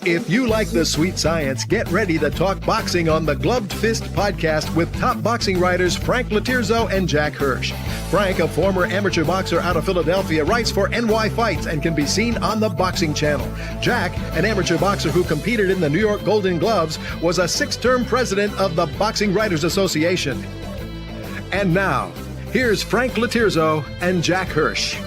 If you like the sweet science, get ready to talk boxing on the Gloved Fist podcast with top boxing writers Frank Latirzo and Jack Hirsch. Frank, a former amateur boxer out of Philadelphia, writes for NY Fights and can be seen on the Boxing Channel. Jack, an amateur boxer who competed in the New York Golden Gloves, was a 6-term president of the Boxing Writers Association. And now, here's Frank Latirzo and Jack Hirsch.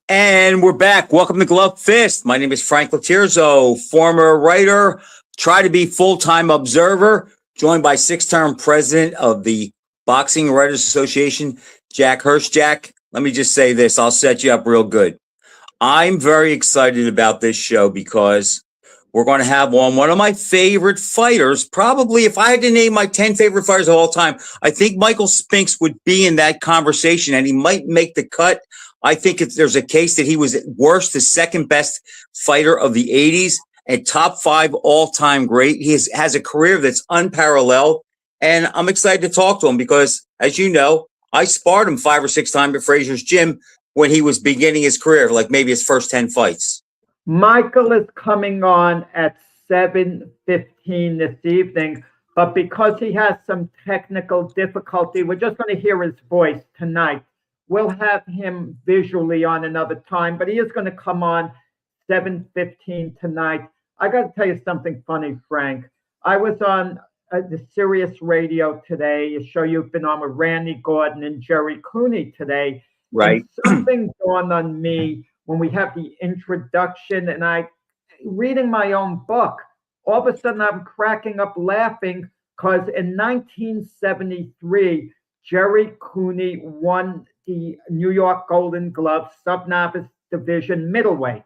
And we're back. Welcome to Gloved Fist. My name is Frank Latirzo, former writer, try to be full-time observer, joined by 6-term president of the Boxing Writers Association, Jack Hirsch. Jack, let me just say this. I'll set you up real good. I'm very excited about this show because we're going to have on one of my favorite fighters. Probably, if I had to name my 10 favorite fighters of all time, I think Michael Spinks would be in that conversation, and he might make the cut. I think there's a case that he was at worst the second best fighter of the 80s and top 5 all-time great. He has a career that's unparalleled, and I'm excited to talk to him because, as you know, I sparred him 5 or 6 times at Frazier's Gym when he was beginning his career, like maybe his first 10 fights. Michael is coming on at 7:15 this evening, but because he has some technical difficulty, we're just going to hear his voice tonight. We'll have him visually on another time, but he is going to come on 7:15 tonight. I got to tell you something funny, Frank. I was on the Sirius Radio today, a show you've been on with Randy Gordon and Jerry Cooney today. Right. And something dawned on me when we have the introduction, and I, reading my own book, all of a sudden I'm cracking up laughing because in 1973, Jerry Cooney won the New York Golden Glove sub-novice division middleweight.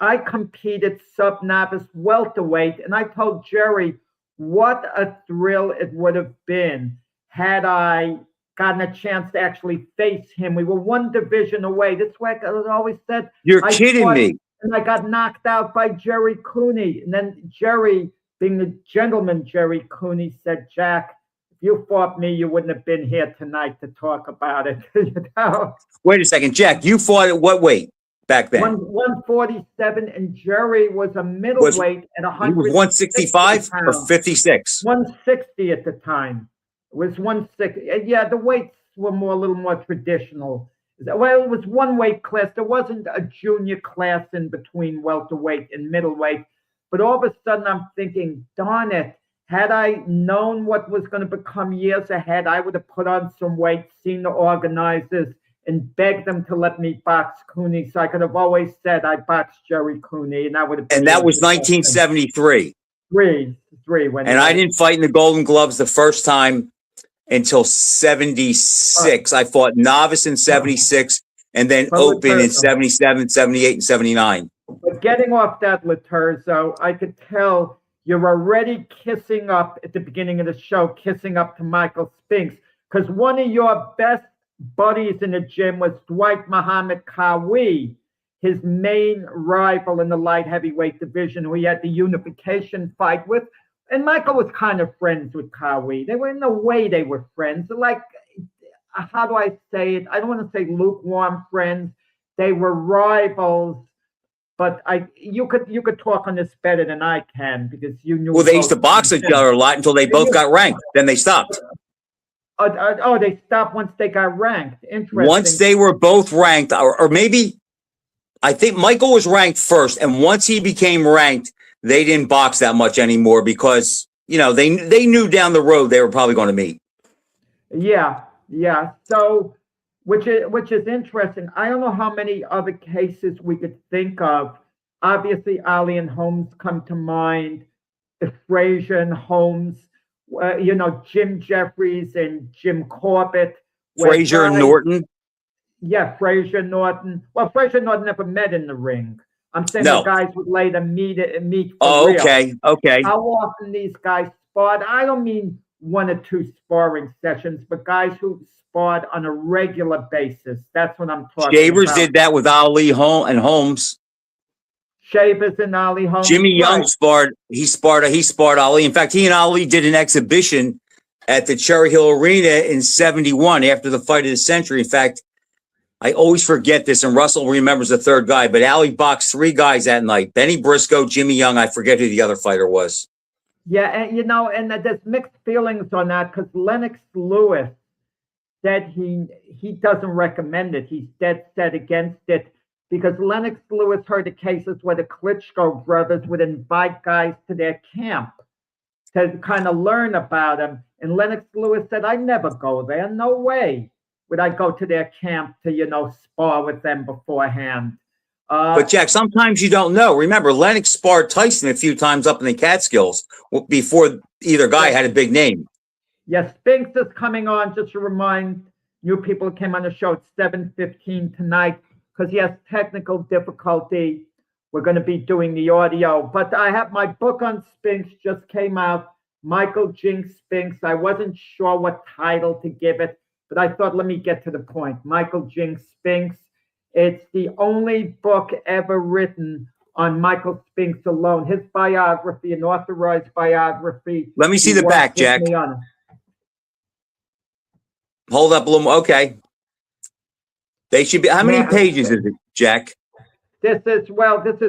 I competed sub-novice welterweight, and I told Jerry what a thrill it would have been had I gotten a chance to actually face him. We were one division away. That's why I always said, You're kidding me. And I got knocked out by Jerry Cooney. And then Jerry, being the gentleman Jerry Cooney, said, Jack, you fought me, you wouldn't have been here tonight to talk about it. You know? Wait a second, Jack. You fought at what weight back then? 147, and Jerry was a middleweight at 100. He was 165 or 56? 160 at the time. It was 160. Yeah, the weights were a little more traditional. Well, it was one weight class. There wasn't a junior class in between welterweight and middleweight. But all of a sudden, I'm thinking, darn it. Had I known what was going to become years ahead, I would have put on some weight, seen the organizers, and begged them to let me box Cooney. So I could have always said I boxed Jerry Cooney, and that would have been. And that was 1973. Three. And I didn't fight in the Golden Gloves the first time until 76. I fought novice in 76, and then open in 77, 78, and 79. But getting off that, Latirzo, I could tell you're already kissing up at the beginning of the show, kissing up to Michael Spinks, because one of your best buddies in the gym was Dwight Muhammad Qawi, his main rival in the light heavyweight division, who he had the unification fight with. And Michael was kind of friends with Qawi. They were, in a way, they were friends. Like, how do I say it? I don't want to say lukewarm friends. They were rivals. But you could talk on this better than I can because you knew. Well, they used to box each other a lot until they both got ranked. Then they stopped. They stopped once they got ranked. Interesting. Once they were both ranked, or maybe, I think Michael was ranked first, and once he became ranked, they didn't box that much anymore because, you know, they knew down the road they were probably going to meet. Yeah. So, which is interesting. I don't know how many other cases we could think of. Obviously, Ali and Holmes come to mind. Frazier and Holmes, Jim Jeffries and Jim Corbett. Frazier and Norton. Yeah, Frazier Norton. Well, Frazier Norton never met in the ring. I'm saying the guys would later meet for real. Okay. How often these guys sparred? I don't mean 1 or 2 sparring sessions, but guys who sparred on a regular basis. That's what I'm talking Shavers about. did that with Ali and Holmes. Shavers and Ali Holmes. Jimmy Young sparred. He sparred Ali. In fact, he and Ali did an exhibition at the Cherry Hill Arena in '71 after the fight of the century. In fact, I always forget this, and Russell remembers the third guy, but Ali boxed 3 guys that night. Benny Briscoe, Jimmy Young, I forget who the other fighter was. Yeah, and and there's mixed feelings on that because Lennox Lewis said he doesn't recommend it. He's dead set against it because Lennox Lewis heard of cases where the Klitschko brothers would invite guys to their camp to kind of learn about him. And Lennox Lewis said, "I never go there. No way would I go to their camp to spar with them beforehand." But Jack, sometimes you don't know. Remember, Lennox sparred Tyson a few times up in the Catskills before either guy had a big name. Yes, Spinks is coming on. Just to remind new people who came on the show, it's 7:15 tonight because he has technical difficulty. We're going to be doing the audio. But I have my book on Spinks just came out, Michael Jinks Spinks. I wasn't sure what title to give it, but I thought, let me get to the point. Michael Jinks Spinks. It's the only book ever written on Michael Spinks alone. His biography, an authorized biography. Let me see the back, Jack. Hold up a little more. Okay. They should be. How many pages is it, Jack? This is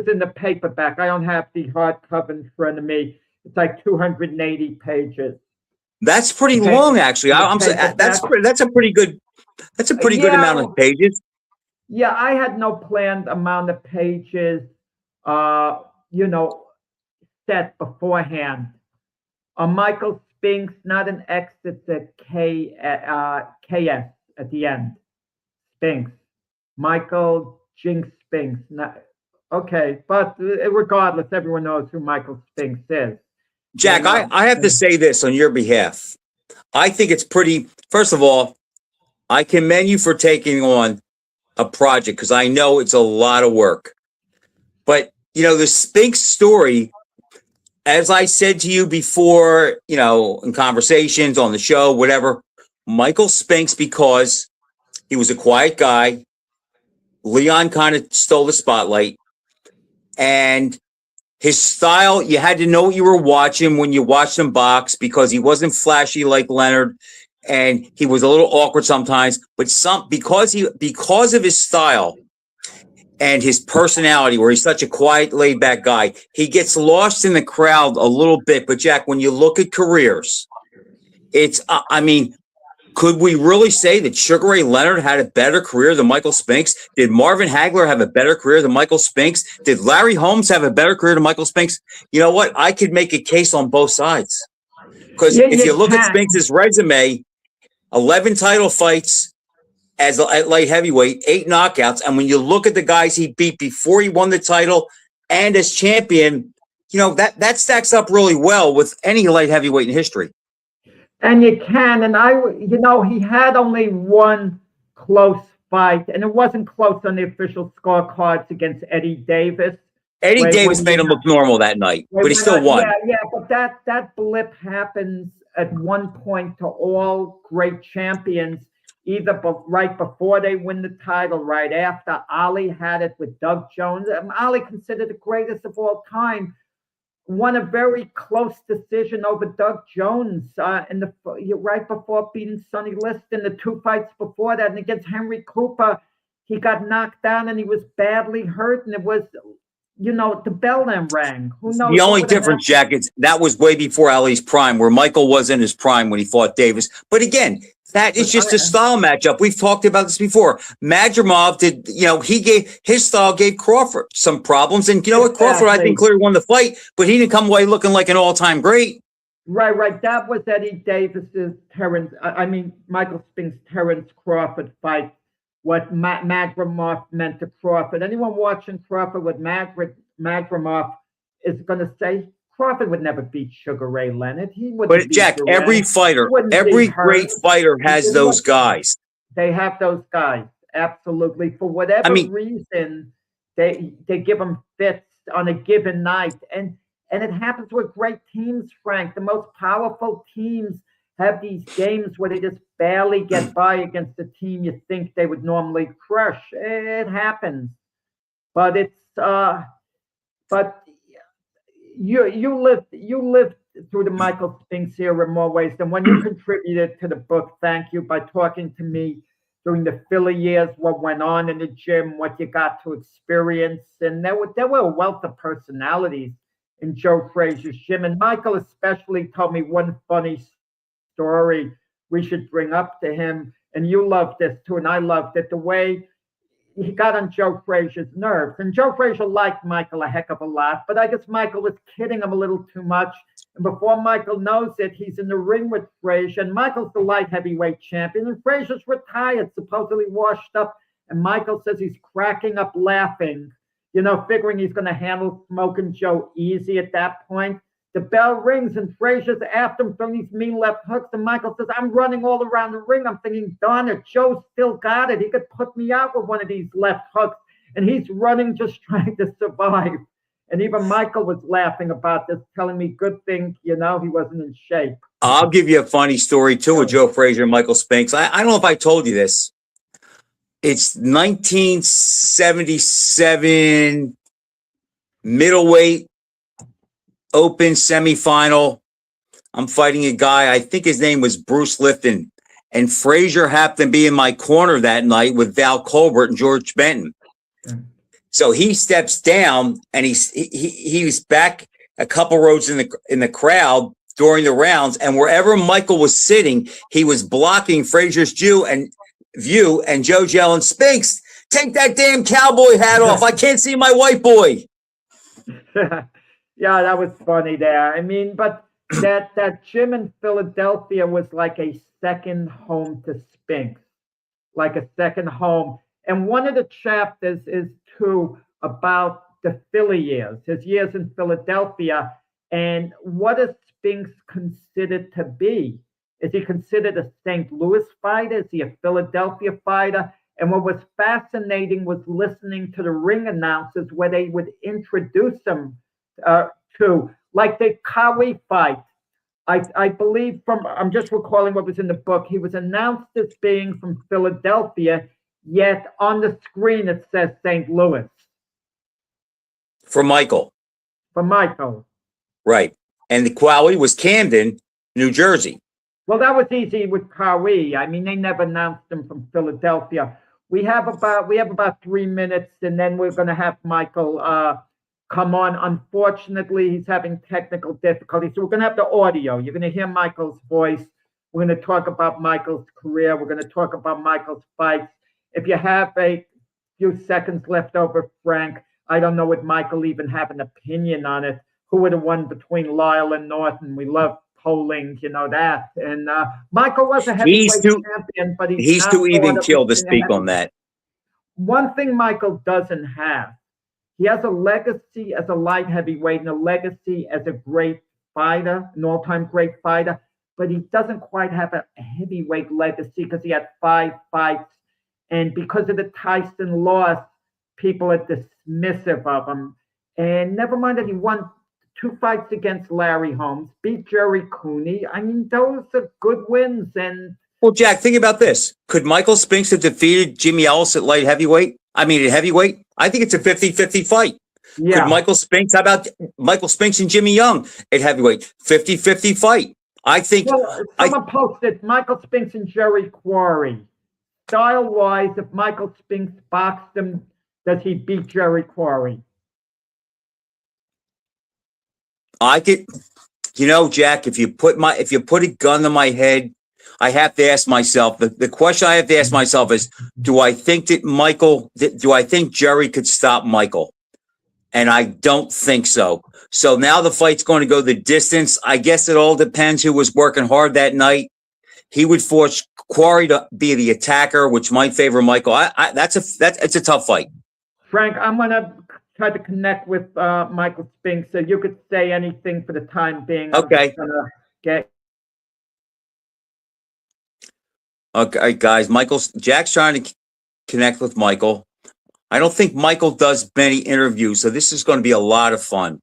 in the paperback. I don't have the hardcover in front of me. It's like 280 pages. That's pretty long, actually. That's a pretty good good amount of pages. Yeah, I had no planned amount of pages, set beforehand. Michael Spinks, not an X, it's a KS at the end. Spinks. Michael Jinks Spinks. Okay, but regardless, everyone knows who Michael Spinks is. Jack, I have to say this on your behalf. I think it's pretty, first of all, I commend you for taking on a project because I know it's a lot of work. But, the Spinks story, as I said to you before, in conversations on the show, whatever, Michael Spinks, because he was a quiet guy, Leon kind of stole the spotlight, and his style, you had to know what you were watching when you watched him box because he wasn't flashy like Leonard. And he was a little awkward sometimes, but because of his style and his personality, where he's such a quiet, laid back guy, he gets lost in the crowd a little bit. But Jack, when you look at careers, could we really say that Sugar Ray Leonard had a better career than Michael Spinks? Did Marvin Hagler have a better career than Michael Spinks? Did Larry Holmes have a better career than Michael Spinks? You know what? I could make a case on both sides. Because if you look at Spinks' resume, 11 title fights at light heavyweight, 8 knockouts. And when you look at the guys he beat before he won the title and as champion, that stacks up really well with any light heavyweight in history. And you can. And he had only one close fight, and it wasn't close on the official scorecards against Eddie Davis. Eddie Davis made him look normal that night, but he still won. Yeah, but that blip happens at one point to all great champions, either right before they win the title, right after. Ali had it with Doug Jones. Ali, considered the greatest of all time, won a very close decision over Doug Jones right before beating Sonny Liston. The 2 fights before that, and against Henry Cooper, he got knocked down and he was badly hurt, and it was the bell then rang. Who knows? The only difference, Jack, is that was way before Ali's prime, where Michael was in his prime when he fought Davis. But again, that is just a style matchup. We've talked about this before. Madrimov did, his style gave Crawford some problems. And you know what? Crawford, I think, clearly won the fight, but he didn't come away looking like an all-time great. Right. That was Eddie Davis's Michael Spinks' Terrence Crawford fight. What Madrimov meant to Crawford. Anyone watching Crawford with Madrimov is going to say Crawford would never beat Sugar Ray Leonard. He would. But Jack, every great fighter has those guys. They have those guys, absolutely. For whatever reason, they give them fits on a given night, and it happens with great teams. Frank, the most powerful teams have these games where they just barely get by against the team you think they would normally crush. It happens, but you lived through the Michael Spinks era in more ways than when you contributed to the book. Thank you by talking to me during the Philly years, what went on in the gym, what you got to experience. And there were a wealth of personalities in Joe Frazier's gym. And Michael especially told me one funny story we should bring up to him. And you loved this too, and I loved it, the way he got on Joe Frazier's nerves. And Joe Frazier liked Michael a heck of a lot, but I guess Michael was kidding him a little too much. And before Michael knows it, he's in the ring with Frazier, and Michael's the light heavyweight champion, and Frazier's retired, supposedly washed up. And Michael says he's cracking up laughing, figuring he's going to handle Smoking Joe easy at that point. The bell rings and Frazier's after him throwing these mean left hooks. And Michael says, I'm running all around the ring. I'm thinking, darn it, Joe still got it. He could put me out with one of these left hooks. And he's running, just trying to survive. And even Michael was laughing about this, telling me good thing, he wasn't in shape. I'll give you a funny story too with Joe Frazier and Michael Spinks. I don't know if I told you this. It's 1977 middleweight open semifinal. I'm fighting a guy, I think his name was Bruce Lifton, and Frazier happened to be in my corner that night with Val Colbert and George Benton. So he steps down, and he was back a couple rows in the crowd during the rounds, and wherever Michael was sitting, he was blocking Frazier's view, and Joe's yelling, "Spinks, take that damn cowboy hat off! I can't see my white boy." Yeah, that was funny there. I mean, but that gym in Philadelphia was like a second home to Spinks, like a second home. And one of the chapters is too about the Philly years, his years in Philadelphia, and what is Spinks considered to be? Is he considered a St. Louis fighter? Is he a Philadelphia fighter? And what was fascinating was listening to the ring announcers where they would introduce him to, like the Kawi fight. I believe I'm just recalling what was in the book. He was announced as being from Philadelphia, yet on the screen it says St. Louis. For Michael. Right. And the Kawi was Camden, New Jersey. Well, that was easy with Kawi. I mean, they never announced him from Philadelphia. We have about 3 minutes, and then we're going to have Michael come on. Unfortunately, he's having technical difficulties, so we're going to have the audio. You're going to hear Michael's voice. We're going to talk about Michael's career. We're going to talk about Michael's fights. If you have a few seconds left over, Frank, I don't know what Michael even have an opinion on it. Who would have won between Lyle and Norton? We love polling, that. And Michael was a heavyweight champion, but he's too even killed to speak on that. One thing Michael doesn't have, he has a legacy as a light heavyweight and a legacy as a great fighter, an all-time great fighter, but he doesn't quite have a heavyweight legacy because he had 5 fights. And because of the Tyson loss, people are dismissive of him. And never mind that he won 2 fights against Larry Holmes, beat Jerry Cooney. I mean, those are good wins. And well, Jack, think about this. Could Michael Spinks have defeated Jimmy Ellis at light heavyweight? I mean, at heavyweight? I think it's a 50-50 fight. Yeah. Could Michael Spinks, how about Michael Spinks and Jimmy Young at heavyweight? 50-50 fight. I think. Well, someone posted Michael Spinks and Jerry Quarry. Style-wise, if Michael Spinks boxed him, does he beat Jerry Quarry? I could, Jack, if you put a gun to my head, I have to ask myself, the question I have to ask myself is, do I think Jerry could stop Michael? And I don't think so. So now the fight's going to go the distance. I guess it all depends who was working hard that night. He would force Quarry to be the attacker, which might favor Michael. It's a tough fight. Frank, I'm going to try to connect with Michael Spinks, so you could say anything for the time being. Okay. Okay, guys. Jack's trying to connect with Michael. I don't think Michael does many interviews, so this is going to be a lot of fun.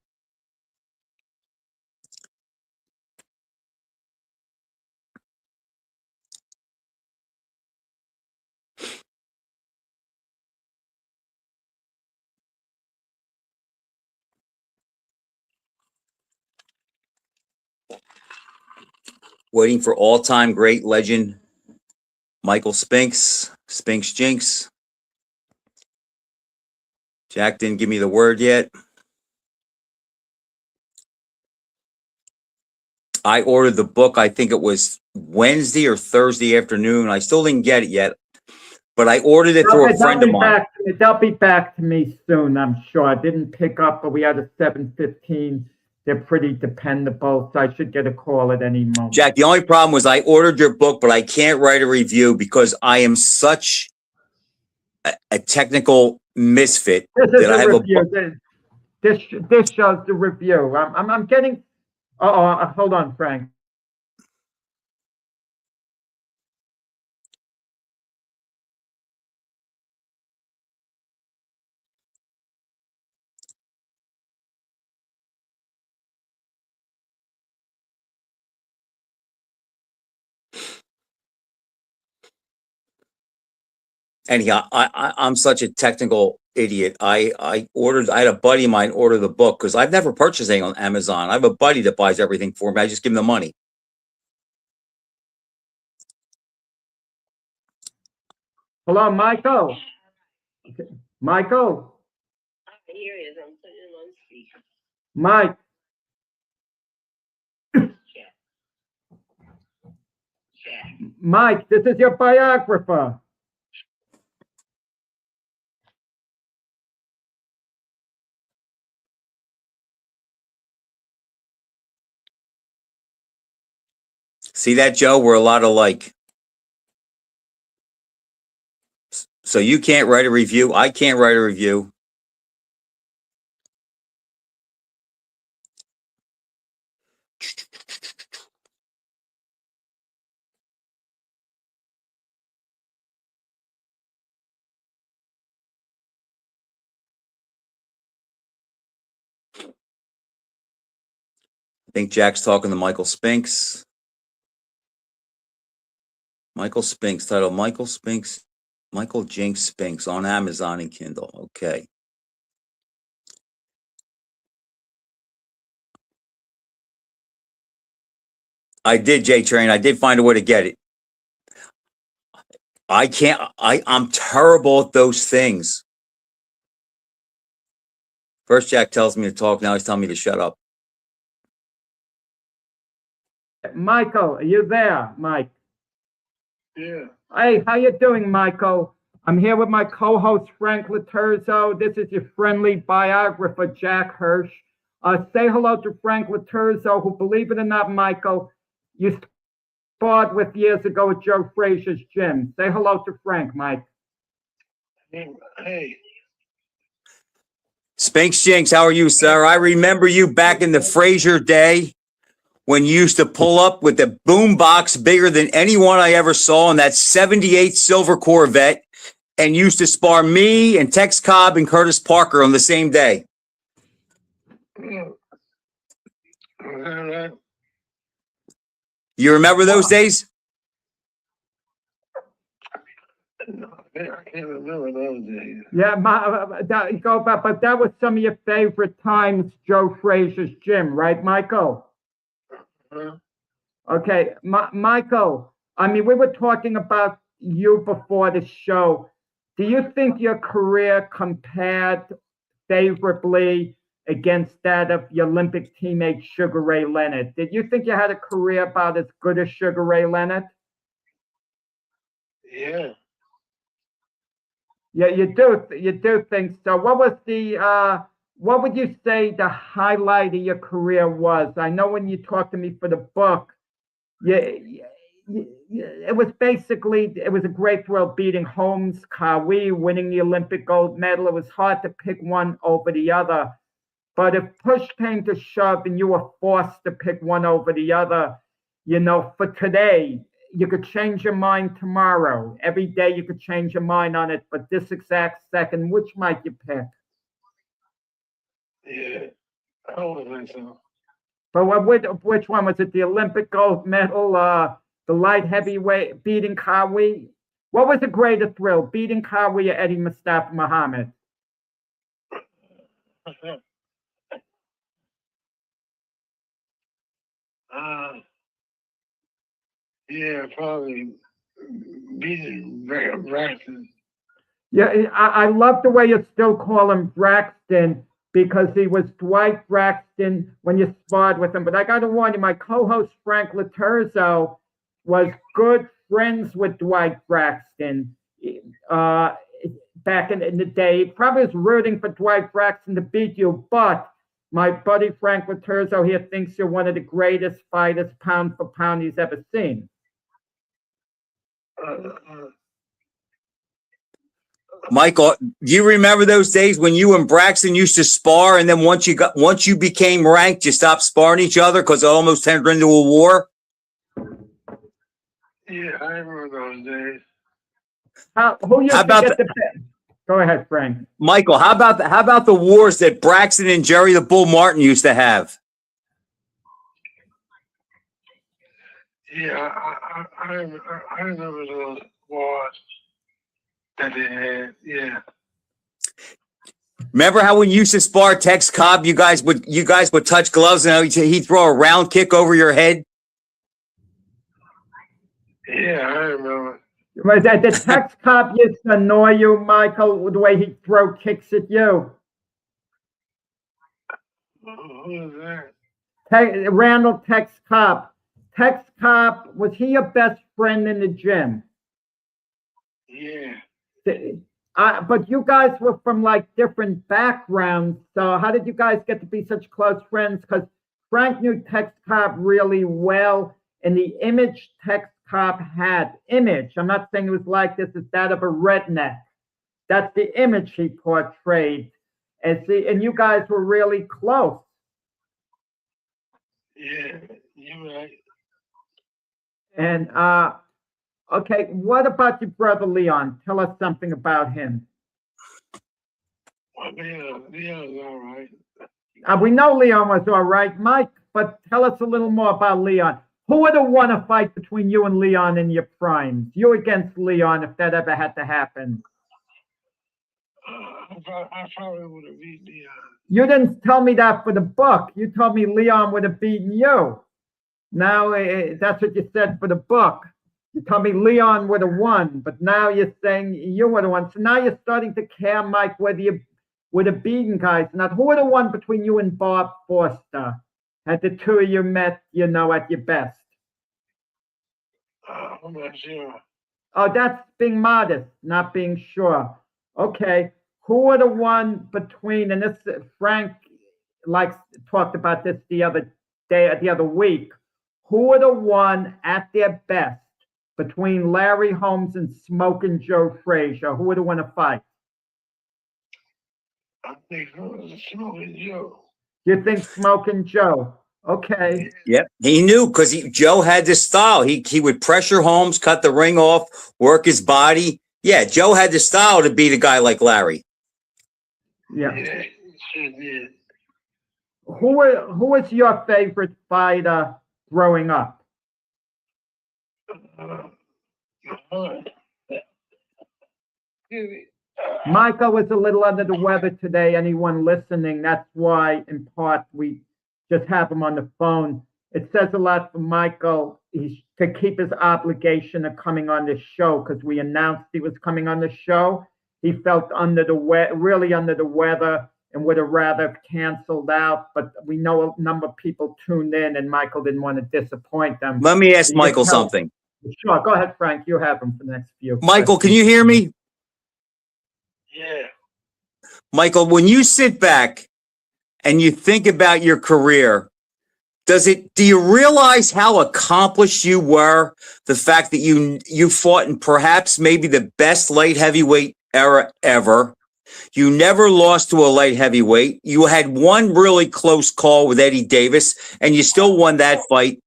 Waiting for all-time great legend Michael Spinks. Spinks Jinx. Jack didn't give me the word yet. I ordered the book, I think it was Wednesday or Thursday afternoon. I still didn't get it yet, but I ordered it through a friend of mine. They'll be back to me soon, I'm sure. I didn't pick up, but we had a 7:15. They're pretty dependable, so I should get a call at any moment. Jack, the only problem was I ordered your book, but I can't write a review because I am such a technical misfit that I have a book. This shows the review. I'm getting. Hold on, Frank. Anyhow, I'm such a technical idiot. I had a buddy of mine order the book because I've never purchased anything on Amazon. I have a buddy that buys everything for me. I just give him the money. Hello, Michael. Michael. Here he is. I'm putting him on speaker. Mike. Mike, this is your biographer. See that, Joe? We're a lot alike. So you can't write a review. I can't write a review. I think Jack's talking to Michael Spinks. Michael Spinks, title Michael Spinks, Michael Jinx Spinks on Amazon and Kindle. Okay. I did, J-Train. I did find a way to get it. I'm terrible at those things. First, Jack tells me to talk. Now he's telling me to shut up. Michael, are you there, Mike? Yeah. Hey, how you doing, Michael? I'm here with my co-host, Frank Laterzo. This is your friendly biographer, Jack Hirsch. Say hello to Frank Laterzo, who, believe it or not, Michael, you sparred with years ago at Joe Frazier's gym. Say hello to Frank, Mike. Hey. Spinks Jinx, how are you, sir? I remember you back in the Frazier day when you used to pull up with the boom box bigger than anyone I ever saw in that 78 silver Corvette and used to spar me and Tex Cobb and Curtis Parker on the same day. You remember those days? No, I can't remember those days. Yeah, but that was some of your favorite times, Joe Frazier's gym, right, Michael? Huh? Okay, Michael, I mean, we were talking about you before the show. Do you think your career compared favorably against that of your Olympic teammate, Sugar Ray Leonard? Did you think you had a career about as good as Sugar Ray Leonard? Yeah. Yeah, you do think so. What would you say the highlight of your career was? I know when you talked to me for the book, it was a great thrill beating Holmes, Kawi, winning the Olympic gold medal. It was hard to pick one over the other. But if push came to shove and you were forced to pick one over the other, for today, you could change your mind tomorrow. Every day you could change your mind on it, but this exact second, which might you pick? Yeah. I don't think so. But which one was it? The Olympic gold medal, the light heavyweight beating Kawi? What was the greater thrill, beating Kawi or Eddie Mustafa Muhammad? Yeah, probably beating Braxton. Yeah, I love the way you still call him Braxton because he was Dwight Braxton when you sparred with him. But I got to warn you, my co-host Frank Laterzo was good friends with Dwight Braxton back in the day. He probably was rooting for Dwight Braxton to beat you, but my buddy Frank Laterzo here thinks you're one of the greatest fighters pound for pound he's ever seen. Michael, do you remember those days when you and Braxton used to spar, and then once you became ranked, you stopped sparring each other because it almost turned into a war? Yeah, I remember those days. Who used How about to get the best? Go ahead, Frank. Michael, how about the wars that Braxton and Jerry the Bull Martin used to have? Yeah, I remember those wars that they had. Yeah. Remember how when you used to spar Tex Cobb, you guys would touch gloves and he'd throw a round kick over your head? Yeah, I remember. Was that the Tex Cobb used to annoy you, Michael, with the way he'd throw kicks at you? Who was that? Randall Tex Cobb. Tex Cobb, was he your best friend in the gym? Yeah. But you guys were from like different backgrounds. So how did you guys get to be such close friends? Because Frank knew Tex Cobb really well, and the image Tex Cobb had, I'm not saying it was like this, is that of a redneck. That's the image he portrayed. And you guys were really close. Yeah, you're right. And okay, what about your brother Leon? Tell us something about him. Well, Leon's all right. We know Leon was all right, Mike, but tell us a little more about Leon. Who would have won a fight between you and Leon in your primes? You against Leon, if that ever had to happen. I probably would have beat Leon. You didn't tell me that for the book. You told me Leon would have beaten you. Now, that's what you said for the book. You told me Leon would have won, but now you're saying you would have won. So now you're starting to care, Mike, whether you would have beaten guys. Now, who would have won between you and Bob Foster? Had the two of you met, at your best? I'm not sure. Oh, that's being modest, not being sure. Okay, who would have won between, and this, Frank talked about this the other week, who would have won at their best between Larry Holmes and Smoking Joe Frazier? Who would have won a fight? I think it was Smoking Joe. You think Smoking Joe? Okay. Yep. He knew because Joe had this style. He would pressure Holmes, cut the ring off, work his body. Yeah, Joe had the style to beat a guy like Larry. Yeah. Yeah, he sure did. Who was your favorite fighter growing up? Michael was a little under the weather today. Anyone listening, that's why, in part, we just have him on the phone. It says a lot for Michael to keep his obligation of coming on the show, because we announced he was coming on the show. He felt really under the weather and would have rather canceled out. But we know a number of people tuned in, and Michael didn't want to disappoint them. Let me ask Michael something. Sure, go ahead, Frank. You have him for the next few. Michael, can you hear me? Yeah. Michael, when you sit back and you think about your career, do you realize how accomplished you were? The fact that you fought in perhaps maybe the best light heavyweight era ever. You never lost to a light heavyweight. You had one really close call with Eddie Davis, and you still won that fight.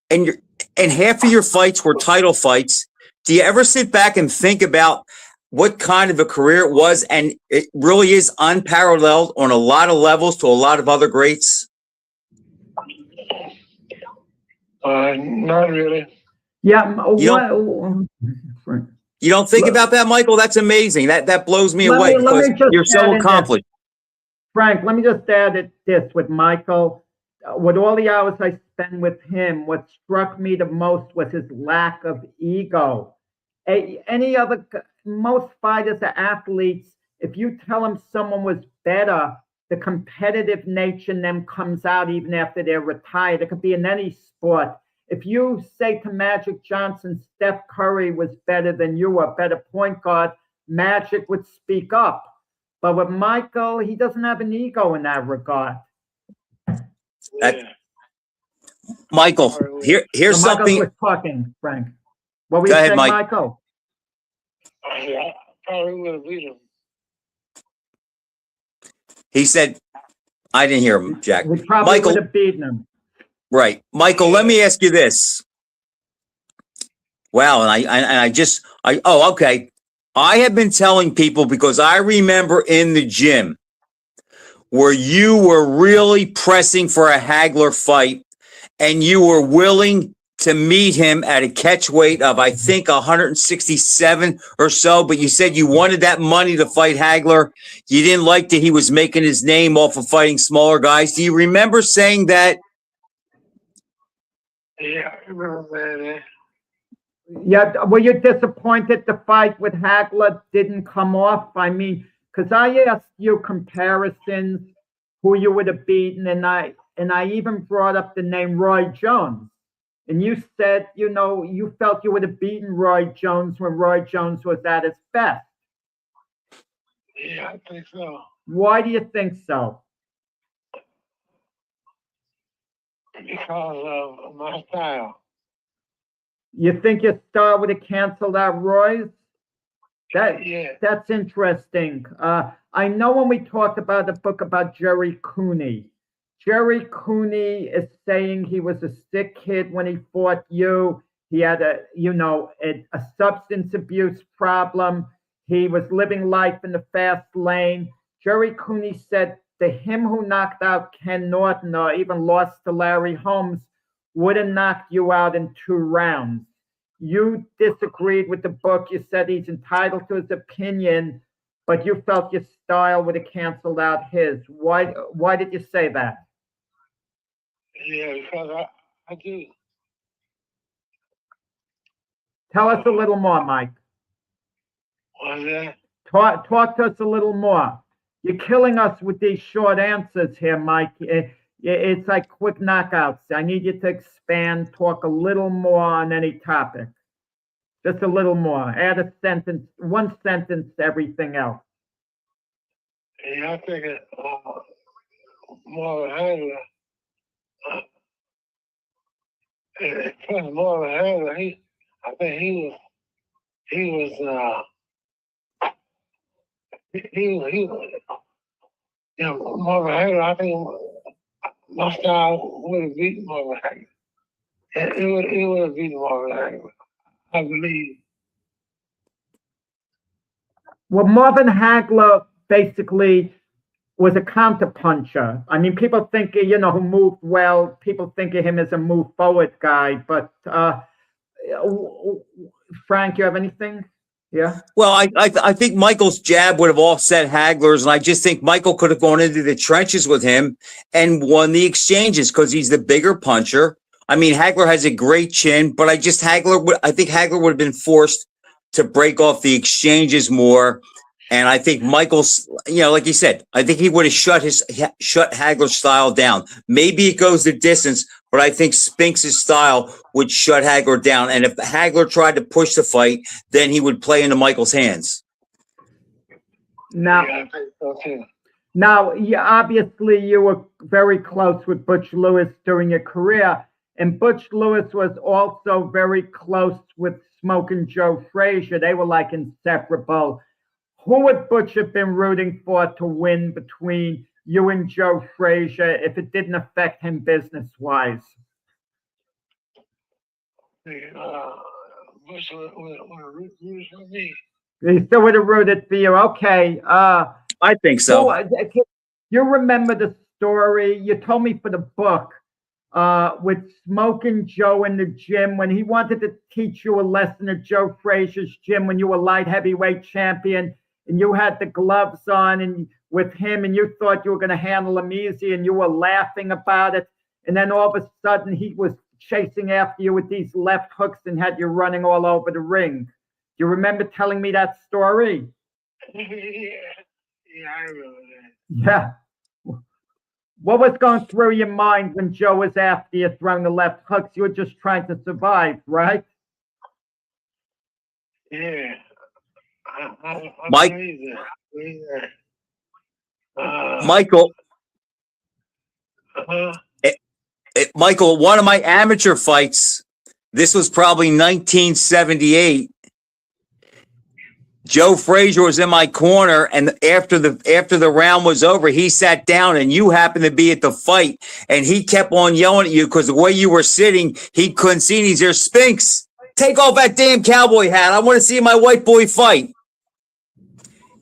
And half of your fights were title fights. Do you ever sit back and think about what kind of a career it was? And it really is unparalleled on a lot of levels to a lot of other greats. Not really. Yeah. You don't think about that, Michael? That's amazing. That blows me away because you're so accomplished. Frank, let me just add this with Michael. With all the hours I spent with him, what struck me the most was his lack of ego. Most fighters are athletes. If you tell them someone was better, the competitive nature in them comes out even after they're retired. It could be in any sport. If you say to Magic Johnson, Steph Curry was better than you, a better point guard, Magic would speak up. But with Michael, he doesn't have an ego in that regard. Yeah. Michael, here's So Michael something. was talking, Frank. What were Go you ahead, saying, Mike. Michael? I probably would have beat him. He said, I didn't hear him, Jack. We probably Michael, would have beaten him. right. Michael, let me ask you this. Wow. Okay. I have been telling people because I remember in the gym where you were really pressing for a Hagler fight and you were willing to meet him at a catch weight of, I think, 167 or so, but you said you wanted that money to fight Hagler. You didn't like that he was making his name off of fighting smaller guys. Do you remember saying that? Yeah, I remember that. Yeah, were you disappointed the fight with Hagler didn't come off? I mean, because I asked you comparisons, who you would have beaten, and I even brought up the name Roy Jones. And you said, you felt you would have beaten Roy Jones when Roy Jones was at his best. Yeah, I think so. Why do you think so? Because of my style. You think your style would have canceled out Roy's? Yeah. That's interesting. I know when we talked about the book about Jerry Cooney is saying he was a sick kid when he fought you. He had a substance abuse problem. He was living life in the fast lane. Jerry Cooney said the him who knocked out Ken Norton or even lost to Larry Holmes would have knocked you out in 2 rounds. You disagreed with the book. You said he's entitled to his opinion, but you felt your style would have canceled out his. Why did you say that? Yeah, because I do. Tell us a little more, Mike. What's that? Talk to us a little more. You're killing us with these short answers here, Mike. It's like quick knockouts. I need you to expand, talk a little more on any topic. Just a little more. Add a sentence, 1 sentence to everything else. Yeah, I think more of a handler. More of a handler. I think he was more of a handler. I think my style would have beaten more of a handler. It would have beaten more of a handler, I believe. Well, Marvin Hagler basically was a counterpuncher. I mean, people think, who moved well, people think of him as a move forward guy, but Frank, you have anything? Yeah. Well, I think Michael's jab would have offset Hagler's, and I just think Michael could have gone into the trenches with him and won the exchanges because he's the bigger puncher. I mean, Hagler has a great chin, but I think Hagler would have been forced to break off the exchanges more. And I think Michael's, like you said, I think he would have shut Hagler's style down. Maybe it goes the distance, but I think Spinks' style would shut Hagler down. And if Hagler tried to push the fight, then he would play into Michael's hands. Now, Yeah, I think so too. Now, obviously, you were very close with Butch Lewis during your career, and Butch Lewis was also very close with Smokin' Joe Frazier. They were like inseparable. Who would Butch have been rooting for to win between you and Joe Frazier if it didn't affect him business-wise? Bush would have rooted for me. He still would have rooted for you. Okay. I think so. You remember the story you told me for the book with Smokin' Joe in the gym when he wanted to teach you a lesson at Joe Frazier's gym when you were light heavyweight champion and you had the gloves on and with him and you thought you were going to handle him easy and you were laughing about it. And then all of a sudden he was chasing after you with these left hooks and had you running all over the ring. you remember telling me that story? Yeah, I remember that. Yeah. What was going through your mind when Joe was after you throwing the left hooks? You were just trying to survive, right? Yeah. I Mike- believe that. I believe that. Michael, Uh-huh. Michael, one of my amateur fights, this was probably 1978. Joe Frazier was in my corner, and after the round was over, he sat down, and you happened to be at the fight, and he kept on yelling at you because the way you were sitting, he couldn't see. And he's there, Spinks, take off that damn cowboy hat. I want to see my white boy fight.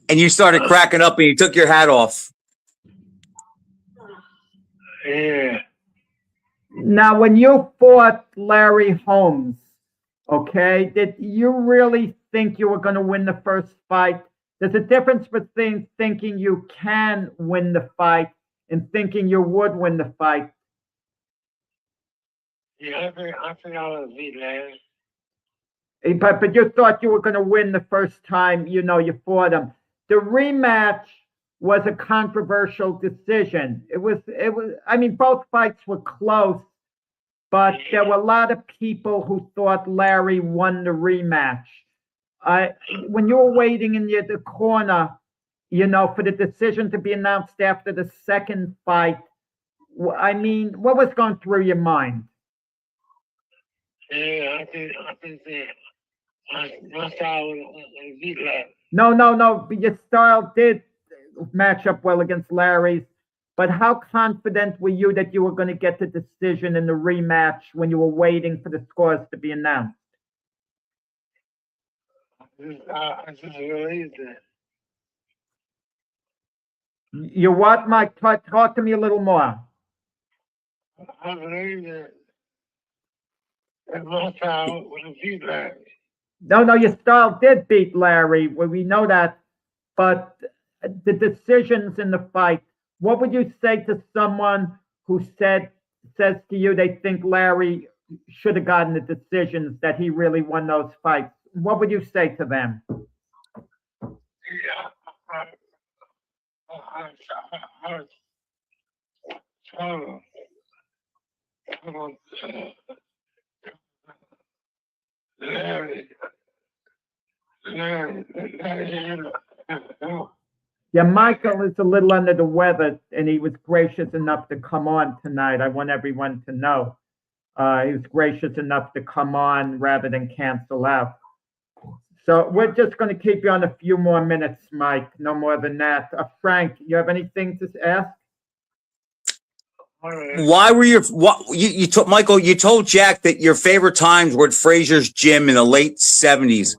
And you started cracking up, and you took your hat off. Yeah. Now, when you fought Larry Holmes, okay, did you really think you were going to win the first fight? There's a difference between thinking you can win the fight and thinking you would win the fight. Yeah, I think I was beat Larry. But you thought you were going to win the first time, you fought him. The rematch was a controversial decision. It was, I mean, both fights were close, but there were a lot of people who thought Larry won the rematch. When you were waiting in the corner, for the decision to be announced after the second fight, I mean, what was going through your mind? Yeah, I think that my style was beat Larry. No. Your style did match up well against Larry's. But how confident were you that you were going to get the decision in the rematch when you were waiting for the scores to be announced? I just believed that. You what, Mike? Talk to me a little more. I believe that my style was beat Larry. No, your style did beat Larry. Well, we know that. But the decisions in the fight, what would you say to someone who says to you they think Larry should have gotten the decisions, that he really won those fights? What would you say to them? Yeah, I was Larry. Yeah, Michael is a little under the weather, and he was gracious enough to come on tonight. I want everyone to know. He was gracious enough to come on rather than cancel out. So we're just going to keep you on a few more minutes, Mike. No more than that. Frank, you have anything to ask? Why were you told Michael? You told Jack that your favorite times were at Frazier's gym in the late 70s.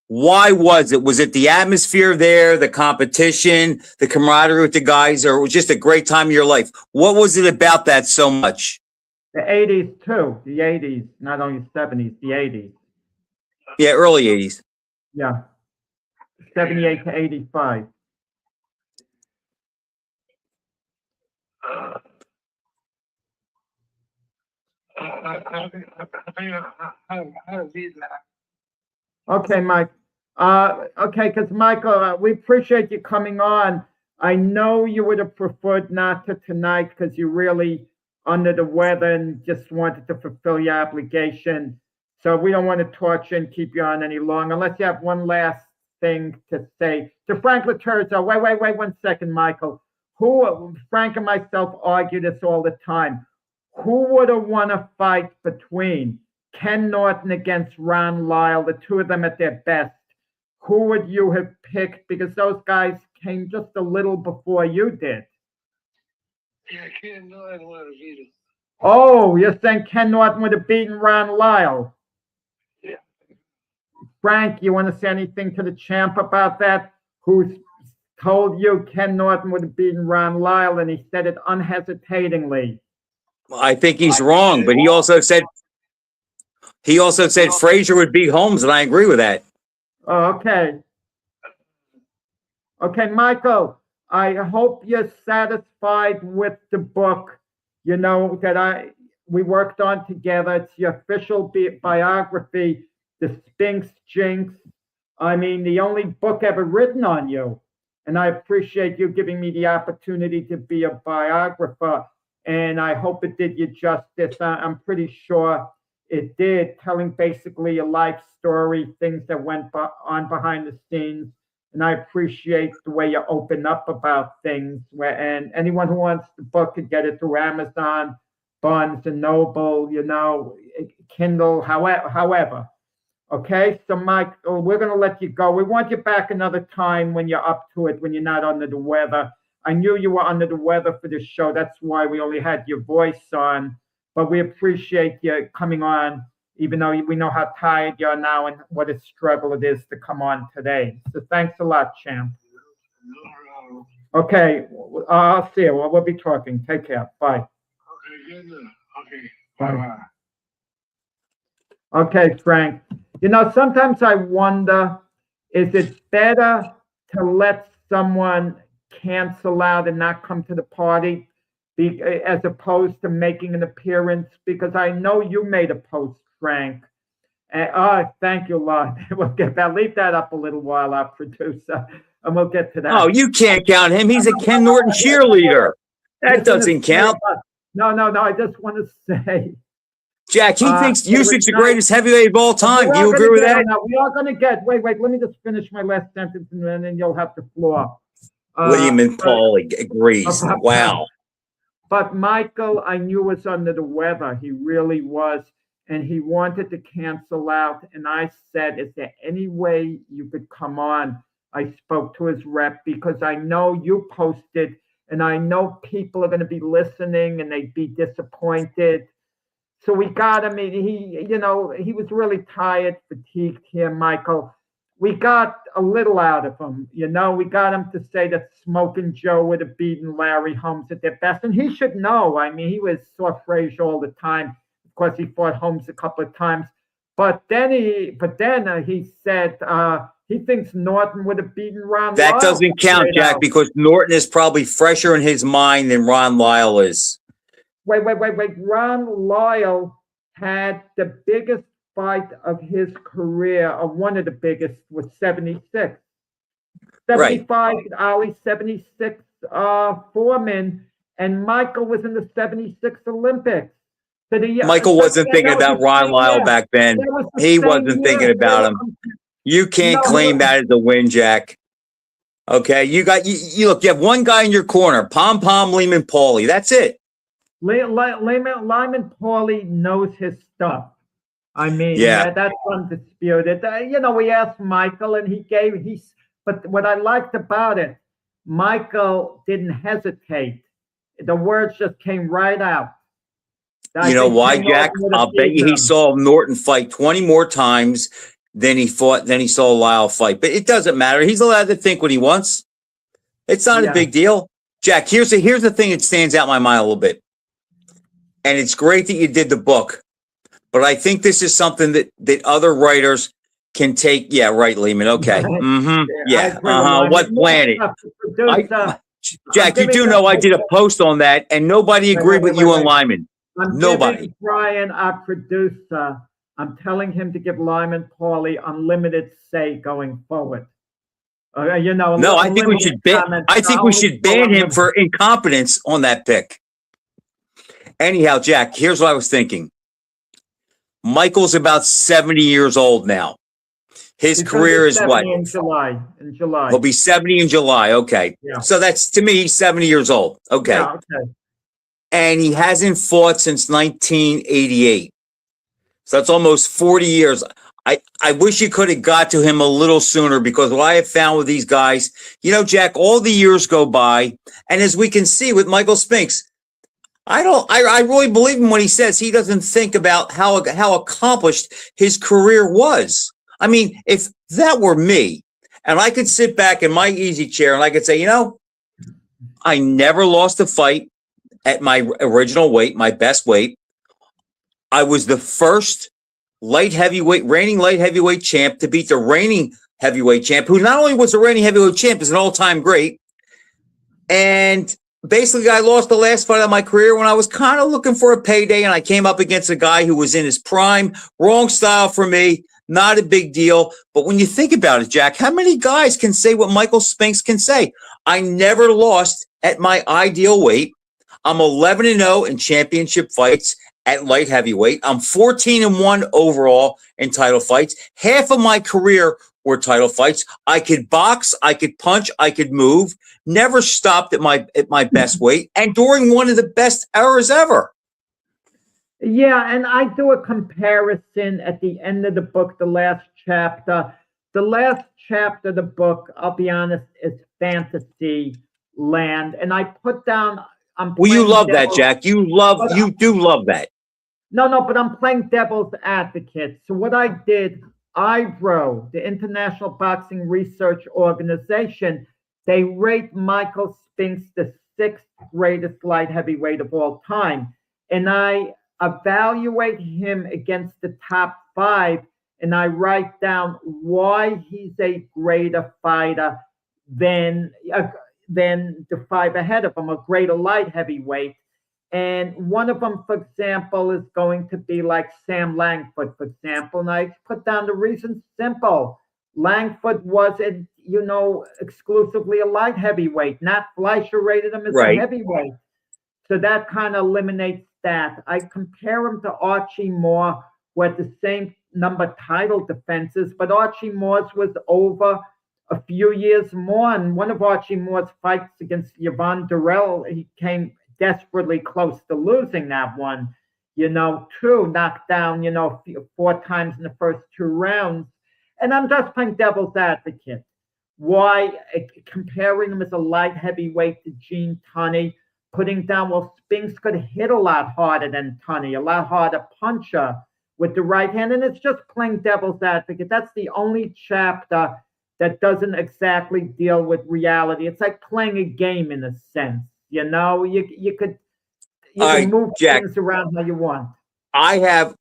Why was it? Was it the atmosphere there, the competition, the camaraderie with the guys, or it was just a great time of your life? What was it about that so much? The 80s too. The 80s, not only 70s, the 80s. Yeah, early 80s. Yeah. 78 to 85. Okay, Mike. Okay, because Michael, we appreciate you coming on. I know you would have preferred not to tonight because you're really under the weather and just wanted to fulfill your obligation. So we don't want to torture and keep you on any longer, unless you have one last thing to say. To Frank Laterzo, wait 1 second, Michael. Frank and myself argue this all the time. Who would have won a fight between Ken Norton against Ron Lyle, the two of them at their best? Who would you have picked? Because those guys came just a little before you did. Yeah, Ken Norton would have beat him. Oh, you're saying Ken Norton would have beaten Ron Lyle? Yeah. Frank, you want to say anything to the champ about that? Who's told you Ken Norton would have beaten Ron Lyle, and he said it unhesitatingly. I think he's wrong, but he also said Frazier would beat Holmes, and I agree with that. Oh, okay. Okay, Michael, I hope you're satisfied with the book, that we worked on together. It's your official biography, The Spinks Jinx, I mean, the only book ever written on you. And I appreciate you giving me the opportunity to be a biographer. And I hope it did you justice. I'm pretty sure it did, telling basically a life story, things that went on behind the scenes. And I appreciate the way you open up about things. And anyone who wants the book could get it through Amazon, Barnes and Noble, Kindle, however. Okay, so Mike, we're going to let you go. We want you back another time when you're up to it, when you're not under the weather. I knew you were under the weather for this show. That's why we only had your voice on. But we appreciate you coming on, even though we know how tired you are now and what a struggle it is to come on today. So thanks a lot, champ. Okay, I'll see you. We'll be talking. Take care. Bye. Okay, good. Okay, bye-bye. Okay, Frank. Sometimes I wonder, is it better to let someone cancel out and not come to the party as opposed to making an appearance? Because I know you made a post, Frank. Thank you, Lord. We'll get that. Leave that up a little while, our producer, and we'll get to that. Oh, you can't count him. He's a Ken Norton cheerleader. That doesn't count. No. I just want to say, Jack, he thinks Usyk's the greatest heavyweight of all time. Do you agree with that? We are going to get, wait, let me just finish my last sentence and then you'll have the floor. William and Paulie agrees. Wow. But Michael, I knew was under the weather. He really was. And he wanted to cancel out. And I said, is there any way you could come on? I spoke to his rep because I know you posted and I know people are going to be listening and they'd be disappointed. So we got him. He was really tired, fatigued here, Michael. We got a little out of him. We got him to say that Smoking Joe would have beaten Larry Holmes at their best. And he should know. I mean, he was saw Frazier all the time. Of course, he fought Holmes a couple of times. But then he said he thinks Norton would have beaten Ron Lyle. That doesn't count, Jack, because Norton is probably fresher in his mind than Ron Lyle is. Wait. Ron Lyle had the biggest fight of his career, or one of the biggest, was 76. 75, right. Ali, 76, Foreman, and Michael was in the 76 Olympics. So Michael wasn't thinking about Ron Lyle back then. He wasn't thinking about him. You can't claim that as a win, Jack. Okay, you look, you have one guy in your corner, Pom Lehman Paulie. That's it. Lyman Paulie knows his stuff. I mean, that's undisputed. We asked Michael and but what I liked about it, Michael didn't hesitate. The words just came right out. You know why, Jack? I'll bet you he saw Norton fight 20 more times than he saw Lyle fight. But it doesn't matter. He's allowed to think what he wants. It's not a big deal. Jack, here's the thing that stands out in my mind a little bit. And it's great that you did the book. But I think this is something that other writers can take. Yeah, right, Lehman. Okay. Mm-hmm. Yeah. What planet? Jack, you do know I did a post on that, and nobody agreed with you on Lyman. Nobody. Brian, our producer, I'm telling him to give Lyman Paulie unlimited say going forward. No, I think we should ban. I think we should ban him for incompetence on that pick. Anyhow, Jack, here's what I was thinking. Michael's about 70 years old now. His career is what? In July. He'll be 70 in July. Okay. Yeah. So that's, to me, he's 70 years old. Okay. Yeah, okay. And he hasn't fought since 1988. So that's almost 40 years. I wish you could have got to him a little sooner, because what I have found with these guys, Jack, all the years go by. And as we can see with Michael Spinks, I really believe him when he says he doesn't think about how accomplished his career was. I mean, if that were me and I could sit back in my easy chair and I could say, I never lost a fight at my original weight, my best weight. I was the first reigning light heavyweight champ to beat the reigning heavyweight champ, who not only was the reigning heavyweight champ, is an all-time great. And basically, I lost the last fight of my career when I was kind of looking for a payday, and I came up against a guy who was in his prime. Wrong style for me. not a big deal. But when you think about it, Jack, how many guys can say what Michael Spinks can say? I never lost at my ideal weight. I'm 11-0 in championship fights at light heavyweight. I'm 14-1 overall in title fights. Half of my career were title fights. I could box, I could punch, I could move. Never stopped at my best weight, and during one of the best eras ever. Yeah, and I do a comparison at the end of the book, the last chapter. The last chapter of the book, I'll be honest, is fantasy land, and I put down. Well, you love that, Jack. You do love that. No, but I'm playing devil's advocate. So what I did, IBRO, the International Boxing Research Organization, they rate Michael Spinks the 6th greatest light heavyweight of all time. And I evaluate him against the top 5, and I write down why he's a greater fighter than the 5 ahead of him, a greater light heavyweight. And one of them, for example, is going to be like Sam Langford, for example. And I put down the reason simple. Langford wasn't, exclusively a light heavyweight. Nat Fleischer rated him as a heavyweight. So that kind of eliminates that. I compare him to Archie Moore, who had the same number title defenses, but Archie Moore's was over a few years more. And one of Archie Moore's fights against Yvonne Durrell, he came desperately close to losing that one, 2 knocked down, 4 times in the first 2 rounds. And I'm just playing devil's advocate. Why comparing him as a light heavyweight to Gene Tunney, putting down, well, Spinks could hit a lot harder than Tunney, a lot harder puncher with the right hand. And it's just playing devil's advocate. That's the only chapter that doesn't exactly deal with reality. It's like playing a game in a sense. You can move things around how you want. I have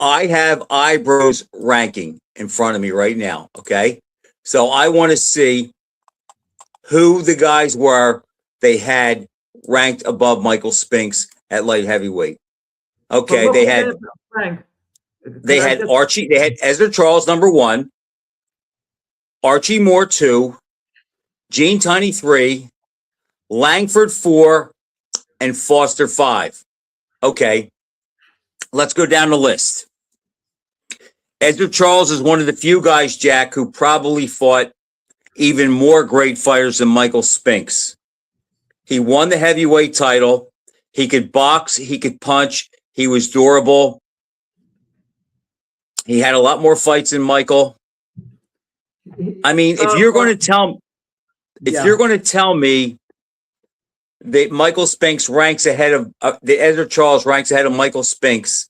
IBRO's ranking in front of me right now. Okay, so I want to see who the guys were they had ranked above Michael Spinks at light heavyweight. Okay, they had Archie. They had Ezra Charles #1, Archie Moore 2, Gene Tunney 3. Langford 4, and Foster 5. Okay, let's go down the list. Ezra Charles is one of the few guys, Jack, who probably fought even more great fighters than Michael Spinks. He won the heavyweight title. He could box. He could punch. He was durable. He had a lot more fights than Michael. I mean, if you're going to tell me that Michael Spinks ranks ahead of the Ezra Charles ranks ahead of Michael Spinks,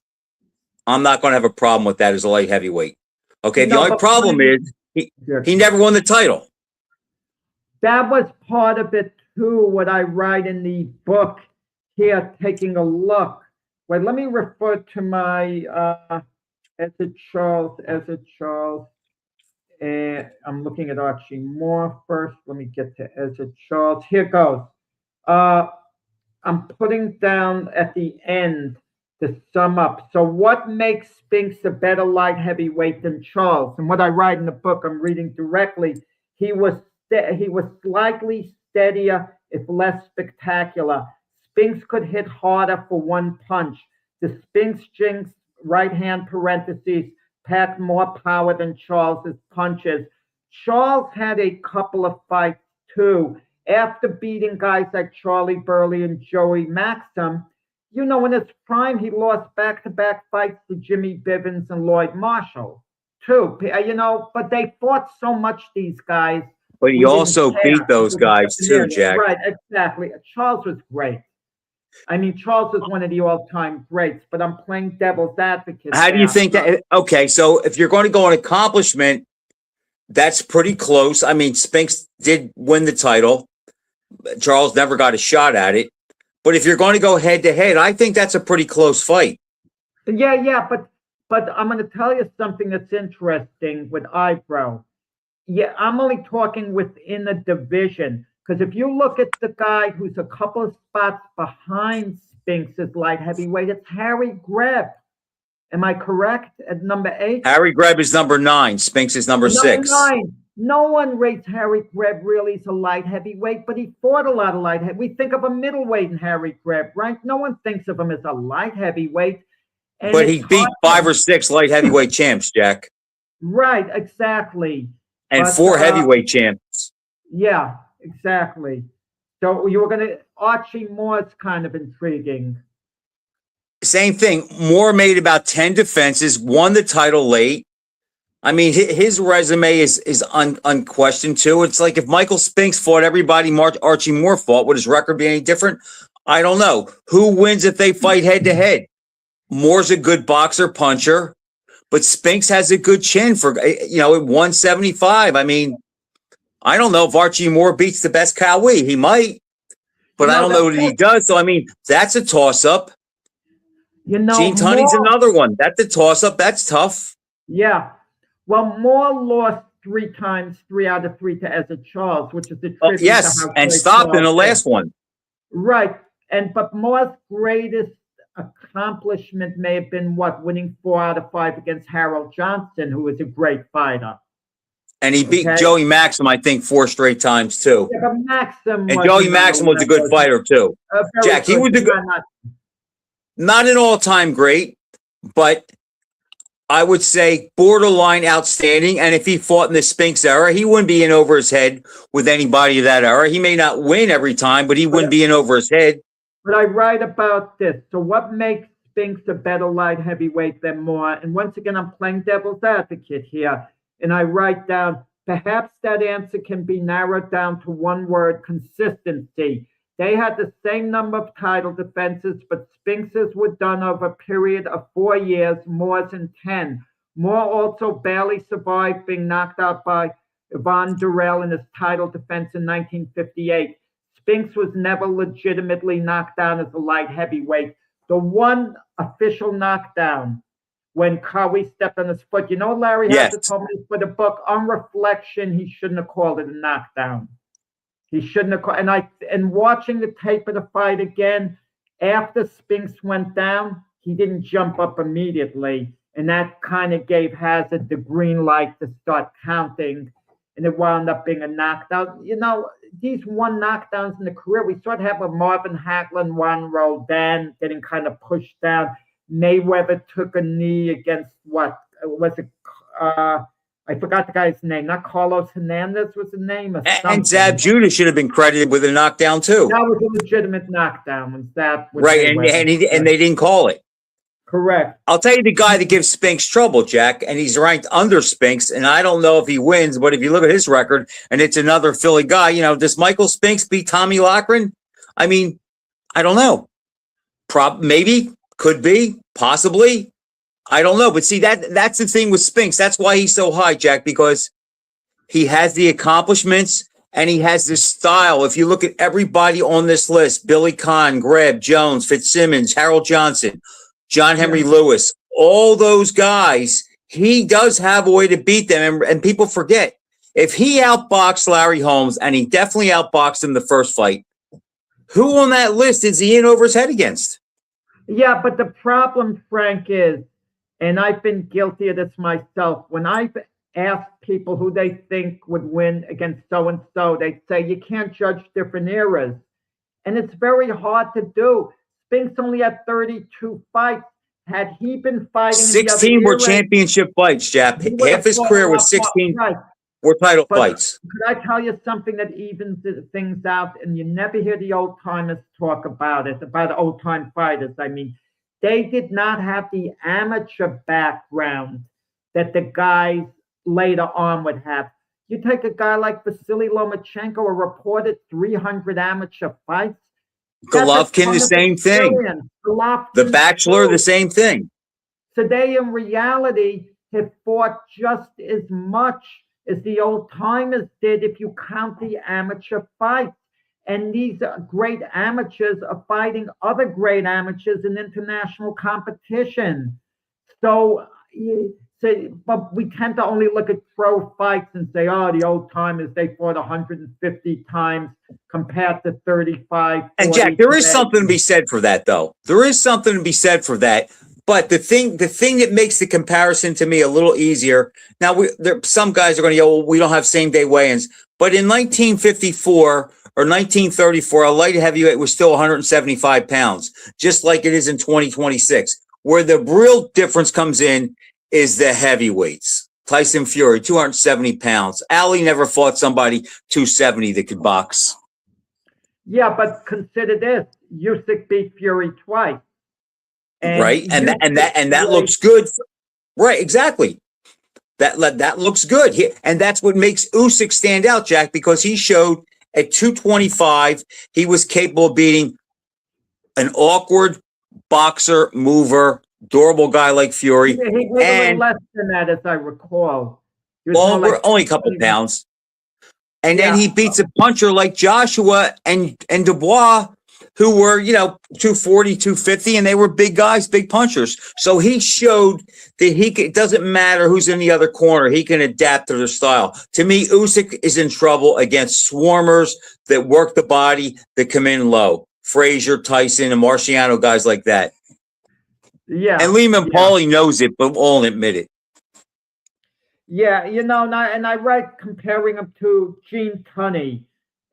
I'm not going to have a problem with that as a light heavyweight. Okay, the only problem is he never won the title. That was part of it too, what I write in the book here, taking a look. Wait, let me refer to my Ezra Charles. I'm looking at Archie Moore first. Let me get to Ezra Charles. Here goes. I'm putting down at the end to sum up. So what makes Spinks a better light heavyweight than Charles? And what I write in the book, I'm reading directly. He was slightly steadier, if less spectacular. Spinks could hit harder for one punch. The Spinks jinx, right hand parentheses, packed more power than Charles's punches. Charles had a couple of fights too. After beating guys like Charlie Burley and Joey Maxim, in his prime, he lost back-to-back fights to Jimmy Bivens and Lloyd Marshall, too. But they fought so much, these guys. But he also beat those guys, too, Jack. Right, exactly. Charles was great. I mean, Charles is one of the all-time greats, but I'm playing devil's advocate. How do you think that? Okay, so if you're going to go on accomplishment, that's pretty close. I mean, Spinks did win the title. Charles never got a shot at it. But if you're going to go head to head, I think that's a pretty close fight. Yeah, but I'm going to tell you something that's interesting with IBRO. Yeah, I'm only talking within the division, because if you look at the guy who's a couple of spots behind Spinks as light heavyweight, it's Harry Greb. Am I correct? At number 8? Harry Greb is number 9. Spinks is number 6. 9. No one rates Harry Greb really as a light heavyweight, but he fought a lot of light heavyweight. We think of a middleweight in Harry Greb, right? No one thinks of him as a light heavyweight. And But he beat 5 or 6 light heavyweight champs, Jack. Right, exactly. And But, 4 heavyweight champs. Yeah, exactly. So you were going to, Archie Moore's kind of intriguing. Same thing. Moore made about 10 defenses, won the title late. I mean, his resume is unquestioned too. It's like if Michael Spinks fought everybody Archie Moore fought, would his record be any different? I don't know. Who wins if they fight head to head? Moore's a good boxer, puncher, but Spinks has a good chin for, at 175. I mean, I don't know if Archie Moore beats the best Cowie. He might, but I don't know that he does. So, I mean, that's a toss-up. Gene Tunney's another one. That's a toss-up. That's tough. Yeah. Well, Moore lost 3 times, 3 out of 3 to Ezra Charles, which is the tribute yes, to how and great stopped in the Charles last is. one. Right. But Moore's greatest accomplishment may have been winning 4 out of 5 against Harold Johnson, who was a great fighter. And he beat Joey Maxim, I think, 4 straight times too. Yeah, but Maxim and Joey Maxim was a good fighter too. Jack, he was a good, not an all-time great, but I would say borderline outstanding. And if he fought in the Spinks era, he wouldn't be in over his head with anybody of that era. He may not win every time, but he wouldn't be in over his head. But I write about this. So what makes Spinks a better light heavyweight than Moore? And once again, I'm playing devil's advocate here. And I write down, perhaps that answer can be narrowed down to one word: consistency. They had the same number of title defenses, but Spinks's were done over a period of 4 years, Moore's in 10. Moore also barely survived being knocked out by Yvonne Durrell in his title defense in 1958. Spinks was never legitimately knocked down as a light heavyweight. The one official knockdown when Cowie stepped on his foot, Larry Hazzard told me for the book, on reflection, he shouldn't have called it a knockdown. He shouldn't have called, and watching the tape of the fight again, after Spinks went down, he didn't jump up immediately. And that kind of gave Hazzard the green light to start counting. And it wound up being a knockdown. These one knockdowns in the career, we sort of have a Marvin Hagler, Juan Roldan getting kind of pushed down. Mayweather took a knee against I forgot the guy's name. Not Carlos Hernandez was the name. And Zab Judah should have been credited with a knockdown too. That was a legitimate knockdown. Right, and they didn't call it. Correct. I'll tell you the guy that gives Spinks trouble, Jack, and he's ranked under Spinks, and I don't know if he wins, but if you look at his record, and it's another Philly guy, does Michael Spinks beat Tommy Loughran? I mean, I don't know. Maybe, could be, possibly. I don't know, but see, that's the thing with Spinks. That's why he's so high, Jack, because he has the accomplishments and he has this style. If you look at everybody on this list, Billy Conn, Greb, Jones, Fitzsimmons, Harold Johnson, John Henry Lewis, all those guys, he does have a way to beat them. And people forget, if he outboxed Larry Holmes, and he definitely outboxed him the first fight, who on that list is he in over his head against? Yeah, but the problem, Frank, is, and I've been guilty of this myself, when I've asked people who they think would win against so-and-so, they say you can't judge different eras. And it's very hard to do. Spinks only had 32 fights. Had he been fighting 16 were championship fights, Jack. Half his career was 16 were title fights. Could I tell you something that evens things out? And you never hear the old timers talk about it, about old time fighters. I mean, they did not have the amateur background that the guys later on would have. You take a guy like Vasily Lomachenko, who reported 300 amateur fights. Golovkin, the same thing. The Bachelor, the same thing. So they, in reality, have fought just as much as the old timers did if you count the amateur fights. And these great amateurs are fighting other great amateurs in international competition. So, but we tend to only look at pro fights and say, oh, the old timers, they fought 150 times compared to 35. And Jack, there is something to be said for that, though. There is something to be said for that. But the thing that makes the comparison to me a little easier. Now, some guys are going to go, well, we don't have same day weigh-ins. But in 1954 or 1934, a light heavyweight was still 175 pounds, just like it is in 2026. Where the real difference comes in is the heavyweights. Tyson Fury, 270 pounds. Ali never fought somebody 270 that could box. Yeah, but consider this: Usyk beat Fury twice. Right, and that looks good. Right, exactly. That looks good, and that's what makes Usyk stand out, Jack, because he showed at 225 he was capable of beating an awkward boxer, mover, durable guy like Fury. He was a little less than that, as I recall. Well, we're only a couple of pounds. And then he beats a puncher like Joshua and Dubois, who were, 240, 250, and they were big guys, big punchers. So he showed that it doesn't matter who's in the other corner. He can adapt to their style. To me, Usyk is in trouble against swarmers that work the body, that come in low. Frazier, Tyson, and Marciano, guys like that. Yeah. And Lehman Paulie knows it, but won't admit it. Yeah, and I write comparing him to Gene Tunney,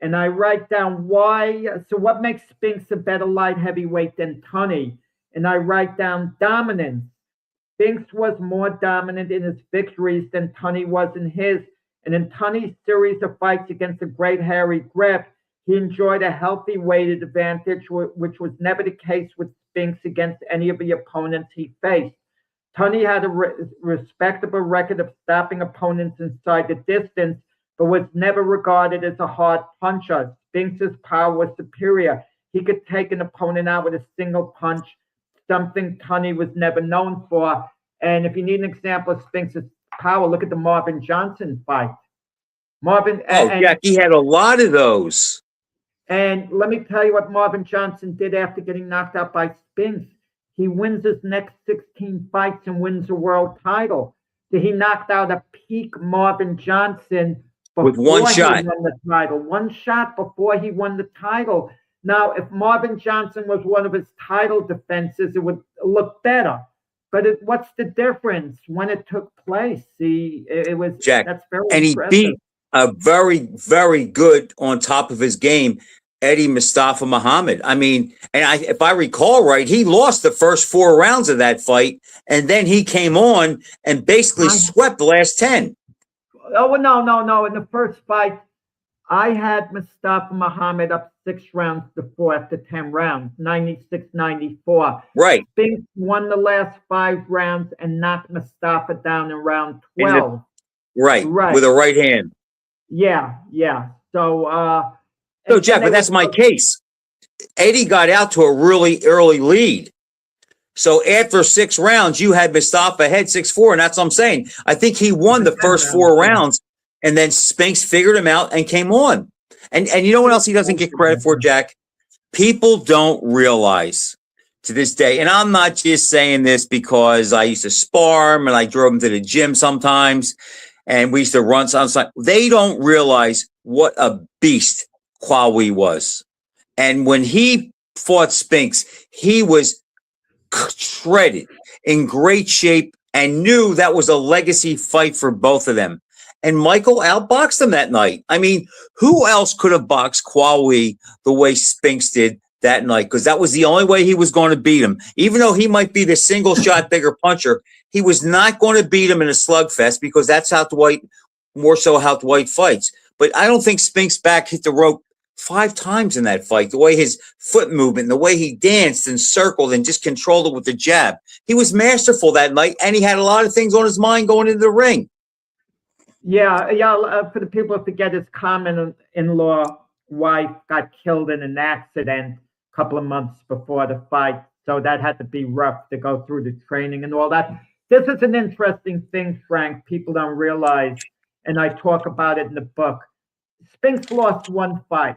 and I write down what makes Spinks a better light heavyweight than Tunney, and I write down dominance. Spinks was more dominant in his victories than Tunney was in his, and in Tunney's series of fights against the great Harry Greb, he enjoyed a healthy weighted advantage, which was never the case with Spinks against any of the opponents he faced. Tunney had a respectable record of stopping opponents inside the distance, but was never regarded as a hard puncher. Spinks' power was superior. He could take an opponent out with a single punch, something Tunney was never known for. And if you need an example of Spinks' power, look at the Marvin Johnson fight. He had a lot of those. And let me tell you what Marvin Johnson did after getting knocked out by Spinks. He wins his next 16 fights and wins a world title. So he knocked out a peak Marvin Johnson with one shot. He won the title. One shot before he won the title. Now, if Marvin Johnson was one of his title defenses, it would look better. But what's the difference when it took place? See, it was Jack, that's very and impressive. He beat a very, very good on top of his game Eddie Mustafa Muhammad. I mean, and if I recall right, he lost the first 4 rounds of that fight, and then he came on and basically swept the last 10. Oh, no. In the first fight, I had Mustafa Muhammad up 6 rounds to 4 after 10 rounds, 96-94. Right. Spinks won the last 5 rounds and knocked Mustafa down in round 12. Right. With a right hand. Yeah. So, Jack, but that's my case. Eddie got out to a really early lead. So after 6 rounds, you had Mustafa ahead 6-4, and that's what I'm saying. I think he won the first 4 rounds, and then Spinks figured him out and came on. And you know what else he doesn't get credit for, Jack? People don't realize to this day, and I'm not just saying this because I used to spar him and I drove him to the gym sometimes, and we used to run sometimes. They don't realize what a beast Qawi was. And when he fought Spinks, he was shredded, in great shape, and knew that was a legacy fight for both of them. And Michael outboxed him that night. I mean, who else could have boxed Qawi the way Spinks did that night? Because that was the only way he was going to beat him. Even though he might be the single shot bigger puncher, he was not going to beat him in a slugfest, because that's how Dwight fights. But I don't think Spinks' back hit the rope 5 times in that fight. The way his foot movement, the way he danced and circled and just controlled it with the jab. He was masterful that night, and he had a lot of things on his mind going into the ring. Yeah. For the people who forget, his common-in-law wife got killed in an accident a couple of months before the fight. So that had to be rough to go through the training and all that. This is an interesting thing, Frank. People don't realize, and I talk about it in the book. Spinks lost 1 fight.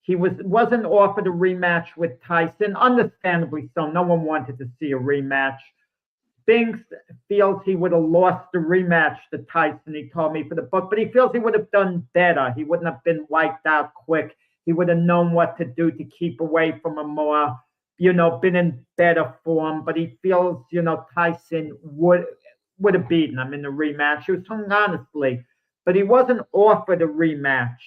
He wasn't offered a rematch with Tyson, understandably so. No one wanted to see a rematch. Spinks feels he would have lost the rematch to Tyson, he told me for the book, but he feels he would have done better. He wouldn't have been wiped out quick. He would have known what to do to keep away from a more been in better form, but he feels, Tyson would have beaten him in the rematch. He was telling honestly, but he wasn't offered a rematch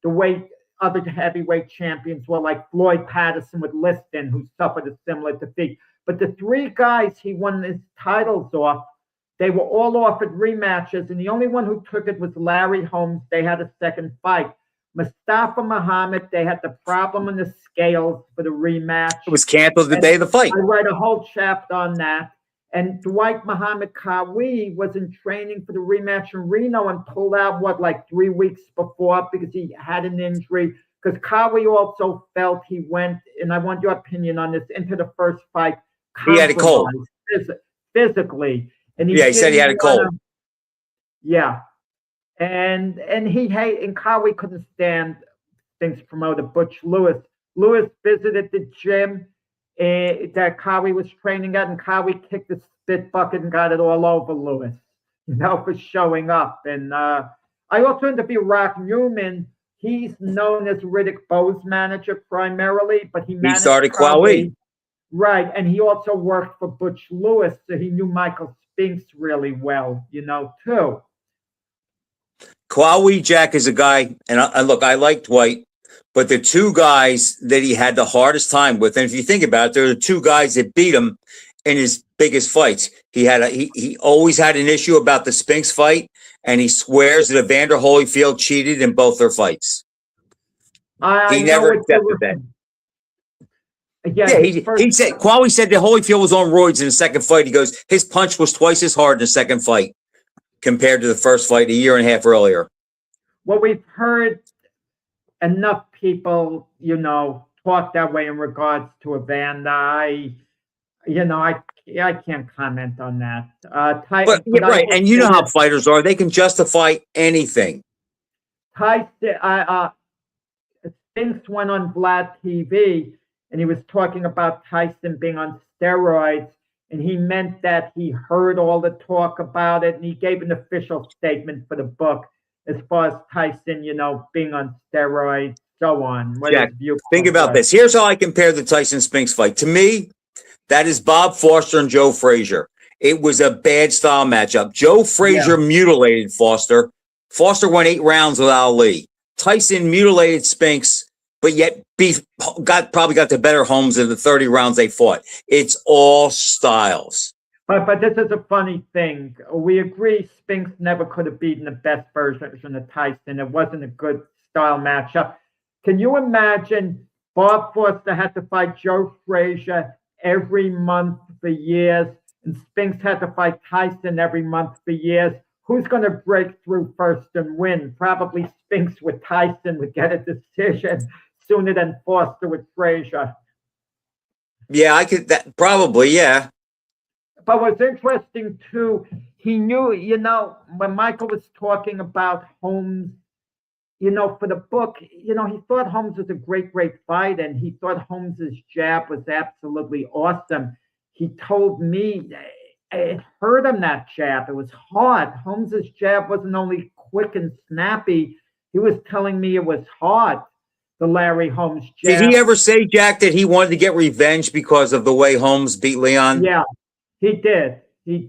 the way other heavyweight champions were, like Floyd Patterson with Liston, who suffered a similar defeat. But the three guys he won his titles off, they were all offered rematches, and the only one who took it was Larry Holmes. They had a second fight. Mustafa Muhammad, they had the problem in the scales for the rematch. It was canceled the day of the fight. I write a whole chapter on that. And Dwight Muhammad Qawi was in training for the rematch in Reno and pulled out, like 3 weeks before because he had an injury. Because Qawi also felt he went, and I want your opinion on this, into the first fight. He had a cold. Physically. And he said he had a cold. Yeah. And Qawi couldn't stand Spinks promoter Butch Lewis. Lewis visited the gym that Qawi was training at, and Qawi kicked the spit bucket and got it all over Lewis, for showing up. And I also interviewed Rock Newman. He's known as Riddick Bowe's manager primarily, but he started Qawi. Right, and he also worked for Butch Lewis, so he knew Michael Spinks really well, too. Qawi, Jack, is a guy, and look, I like Dwight, but the two guys that he had the hardest time with, and if you think about it, they're the two guys that beat him in his biggest fights. He always had an issue about the Spinks fight, and he swears that Evander Holyfield cheated in both their fights. He never accepted that. Yeah, he said Qawi said that Holyfield was on roids in the second fight. He goes, his punch was twice as hard in the second fight compared to the first fight a year and a half earlier. Well, we've heard enough people, talk that way in regards to Evander. I can't comment on that. Right, and you know how fighters are; they can justify anything. Tyson, Spinks went on Vlad TV, and he was talking about Tyson being on steroids, and he meant that he heard all the talk about it, and he gave an official statement for the book as far as Tyson, being on steroids, so on. Jack, think about this. Here's how I compare the Tyson-Spinks fight. To me, that is Bob Foster and Joe Frazier. It was a bad style matchup. Joe Frazier mutilated Foster. Foster went 8 rounds with Ali. Tyson mutilated Spinks, but yet probably got the better Holmes in the 30 rounds they fought. It's all styles. But this is a funny thing. We agree Spinks never could have beaten the best version of Tyson. It wasn't a good style matchup. Can you imagine Bob Foster had to fight Joe Frazier every month for years, and Spinks had to fight Tyson every month for years? Who's going to break through first and win? Probably Spinks with Tyson would get a decision sooner than Foster with Frazier. Yeah, probably, yeah. But what's interesting, too, he knew, when Michael was talking about Holmes, for the book, he thought Holmes was a great, great fighter, and he thought Holmes's jab was absolutely awesome. He told me it hurt him, that jab. It was hard. Holmes's jab wasn't only quick and snappy. He was telling me it was hard, the Larry Holmes jab. Did he ever say, Jack, that he wanted to get revenge because of the way Holmes beat Leon? Yeah. He did. He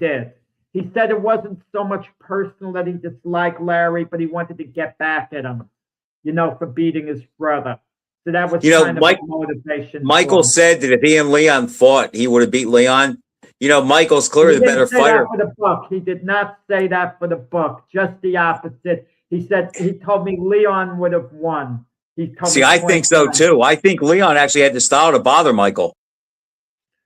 said it wasn't so much personal that he disliked Larry, but he wanted to get back at him, for beating his brother. So that was kind of a motivation. Michael said that if he and Leon fought, he would have beat Leon. Michael's clearly the better fighter. For the book. He did not say that for the book. Just the opposite. He told me Leon would have won. I think so too. I think Leon actually had the style to bother Michael.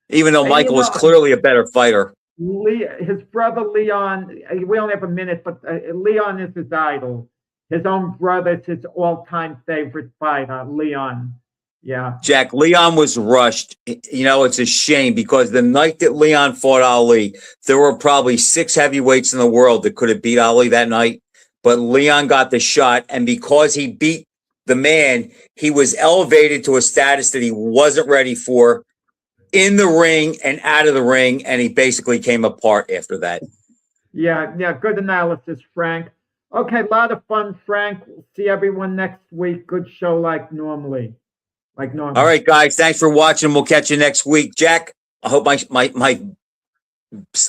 Even though Michael was clearly a better fighter. His brother Leon, we only have a minute, but Leon is his idol. His own brother is his all-time favorite fighter, Leon. Yeah. Jack, Leon was rushed. It's a shame because the night that Leon fought Ali, there were probably 6 heavyweights in the world that could have beat Ali that night. But Leon got the shot, and because he beat the man, he was elevated to a status that he wasn't ready for. In the ring and out of the ring, and he basically came apart after that. Yeah, good analysis, Frank. Okay, a lot of fun, Frank. We'll see everyone next week. Good show like normally. like normal. All right, guys. Thanks for watching. We'll catch you next week. Jack, I hope my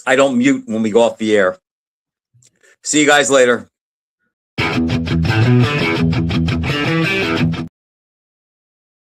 I don't mute when we go off the air. See you guys later.